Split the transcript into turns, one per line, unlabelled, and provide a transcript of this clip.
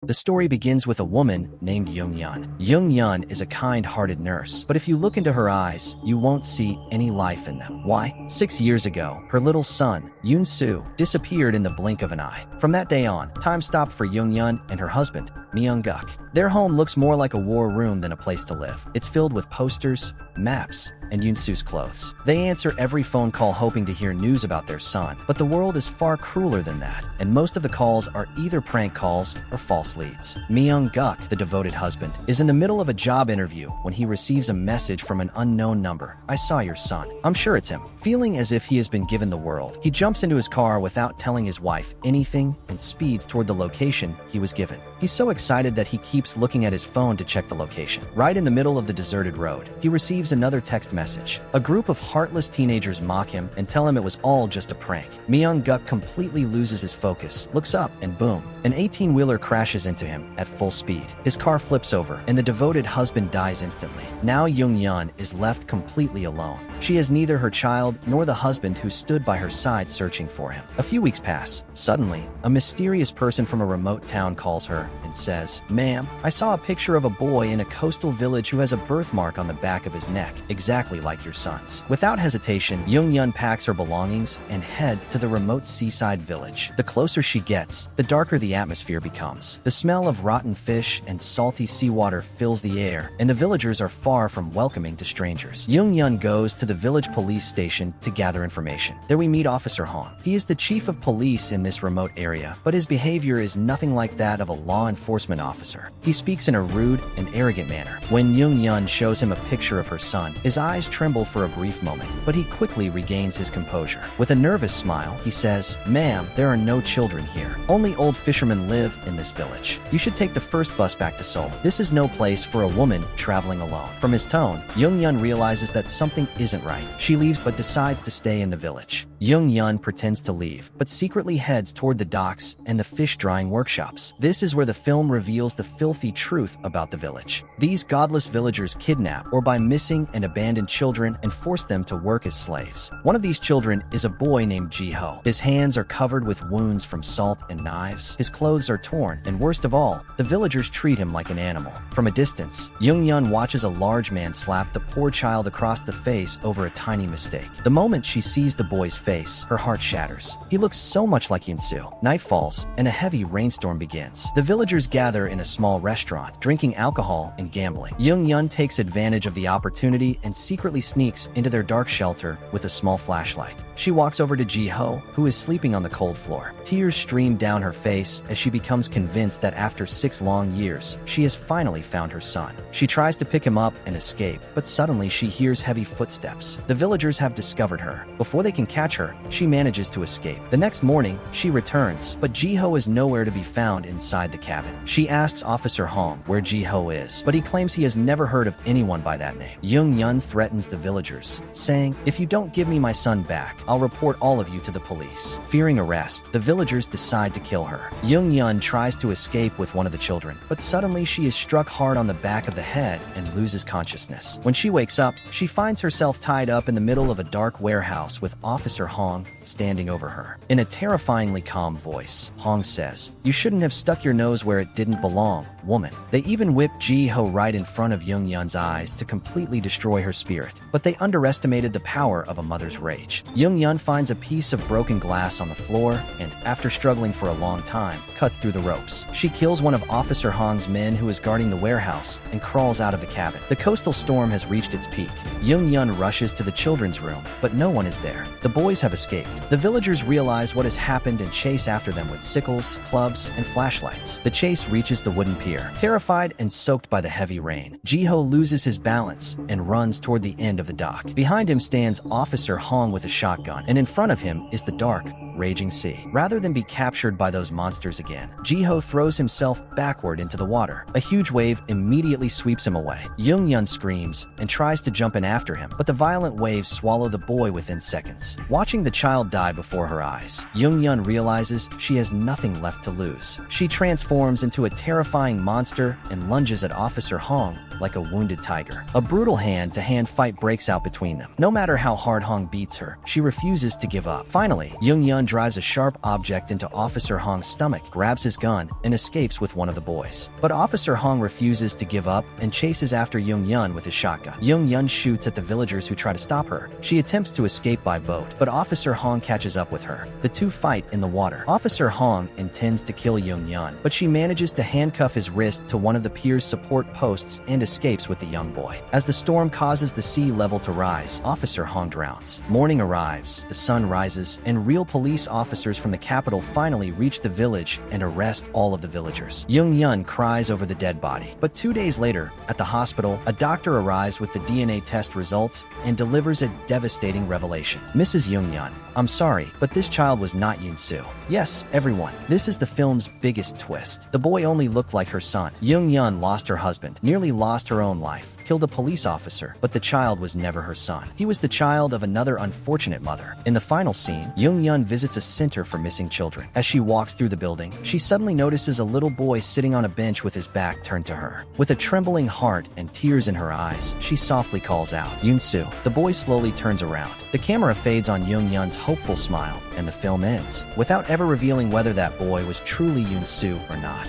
The story begins with a woman named Young Yun. Young Yun is a kind-hearted nurse, but if you look into her eyes, you won't see any life in them. Why? 6 years ago, her little son, Yoon Soo, disappeared in the blink of an eye. From that day on, time stopped for Young Yun and her husband, Myung Guk. Their home looks more like a war room than a place to live. It's filled with posters, maps, and Yoon Soo's clothes. They answer every phone call hoping to hear news about their son, but the world is far crueler than that, and most of the calls are either prank calls or false leads. Myung Guk, the devoted husband, is in the middle of a job interview when he receives a message from an unknown number. "I saw your son. I'm sure it's him." Feeling as if he has been given the world, he jumps into his car without telling his wife anything and speeds toward the location he was given. He's so excited that he keeps looking at his phone to check the location. Right in the middle of the deserted road, he receives another text message. A group of heartless teenagers mock him and tell him it was all just a prank. Myung Guk completely loses his focus, looks up, and boom, an 18-wheeler crashes into him at full speed. His car flips over, and the devoted husband dies instantly. Now Young Yun is left completely alone. She has neither her child nor the husband who stood by her side searching for him. A few weeks pass. Suddenly, a mysterious person from a remote town calls her and says, "Ma'am, I saw a picture of a boy in a coastal village who has a birthmark on the back of his neck, exactly like your son's." Without hesitation, Young Yun packs her belongings and heads to the remote seaside village. The closer she gets, the darker the atmosphere becomes. The smell of rotten fish and salty seawater fills the air, and the villagers are far from welcoming to strangers. Young Yun goes to the village police station to gather information. There we meet Officer Hong. He is the chief of police in this remote area, but his behavior is nothing like that of a law enforcement officer. He speaks in a rude and arrogant manner. When Young Yun shows him a picture of her son, his eyes tremble for a brief moment, but he quickly regains his composure. With a nervous smile, he says, "Ma'am, there are no children here. Only old fishermen live in this village. You should take the first bus back to Seoul. This is no place for a woman traveling alone." From his tone, Young Yun realizes that something isn't right. She leaves but decides to stay in the village. Young Yun pretends to leave, but secretly heads toward the docks and the fish drying workshops. This is where the film reveals the filthy truth about the village. These godless villagers kidnap or buy missing and abandoned children and force them to work as slaves. One of these children is a boy named Ji-ho. His hands are covered with wounds from salt and knives. His clothes are torn, and worst of all, the villagers treat him like an animal. From a distance, Young Yun watches a large man slap the poor child across the face over a tiny mistake. The moment she sees the boy's face, her heart shatters. He looks so much like Yoon Soo. Night falls, and a heavy rainstorm begins. The villagers gather in a small restaurant, drinking alcohol and gambling. Young Yun takes advantage of the opportunity and secretly sneaks into their dark shelter with a small flashlight. She walks over to Ji-ho, who is sleeping on the cold floor. Tears stream down her face as she becomes convinced that after 6 long years, she has finally found her son. She tries to pick him up and escape, but suddenly she hears heavy footsteps. The villagers have discovered her. Before they can catch her, she manages to escape. The next morning, she returns, but Ji-ho is nowhere to be found inside the cabin. She asks Officer Hong where Ji-ho is, but he claims he has never heard of anyone by that name. Young Yun threatens the villagers, saying, "If you don't give me my son back, I'll report all of you to the police." Fearing arrest, the villagers decide to kill her. Young Yun tries to escape with one of the children, but suddenly she is struck hard on the back of the head and loses consciousness. When she wakes up, she finds herself tied up in the middle of a dark warehouse with Officer Hong standing over her. In a terrifyingly calm voice, Hong says, "You shouldn't have stuck your nose where it didn't belong, woman." They even whip Ji-ho right in front of Young Yun's eyes to completely destroy her spirit, but they underestimated the power of a mother's rage. Young Yun finds a piece of broken glass on the floor and, after struggling for a long time, cuts through the ropes. She kills one of Officer Hong's men who is guarding the warehouse and crawls out of the cabin. The coastal storm has reached its peak. Young Yun rushes to the children's room, but no one is there. The boys have escaped. The villagers realize what has happened and chase after them with sickles, clubs, and flashlights. The chase reaches the wooden pier. Terrified and soaked by the heavy rain, Ji-ho loses his balance and runs toward the end of the dock. Behind him stands Officer Hong with a shotgun, and in front of him is the dark, raging sea. Rather than be captured by those monsters again, Ji-ho throws himself backward into the water. A huge wave immediately sweeps him away. Young Yun screams and tries to jump in after him, but the violent waves swallow the boy within seconds. Watching the child die before her eyes, Young Yun realizes she has nothing left to lose. She transforms into into a terrifying monster and lunges at Officer Hong like a wounded tiger. A brutal hand-to-hand fight breaks out between them. No matter how hard Hong beats her, she refuses to give up. Finally, Young-Yun drives a sharp object into Officer Hong's stomach, grabs his gun, and escapes with one of the boys. But Officer Hong refuses to give up and chases after Young-Yun with his shotgun. Young-Yun shoots at the villagers who try to stop her. She attempts to escape by boat, but Officer Hong catches up with her. The two fight in the water. Officer Hong intends to kill Young-Yun, but she manages to handcuff his wrist to one of the pier's support posts and escapes with the young boy. As the storm causes the sea level to rise, Officer Hong drowns. Morning arrives, the sun rises, and real police officers from the capital finally reach the village and arrest all of the villagers. Young-Yun cries over the dead body. But 2 days later, at the hospital, a doctor arrives with the DNA test results and delivers a devastating revelation. Mrs. Young-Yun, I'm sorry, but this child was not Yoon-Soo. Yes, everyone, this is the film's biggest twist. The boy only looked like her son. Young-Yun lost her husband, nearly lost her own life, killed a police officer, but the child was never her son. He was the child of another unfortunate mother. In the final scene, Young-Yun visits a center for missing children. As she walks through the building, she suddenly notices a little boy sitting on a bench with his back turned to her. With a trembling heart and tears in her eyes, she softly calls out, Yoon-Soo. The boy slowly turns around. The camera fades on Young-Yun's hopeful smile, and the film ends, without ever revealing whether that boy was truly Yoon-Soo or not.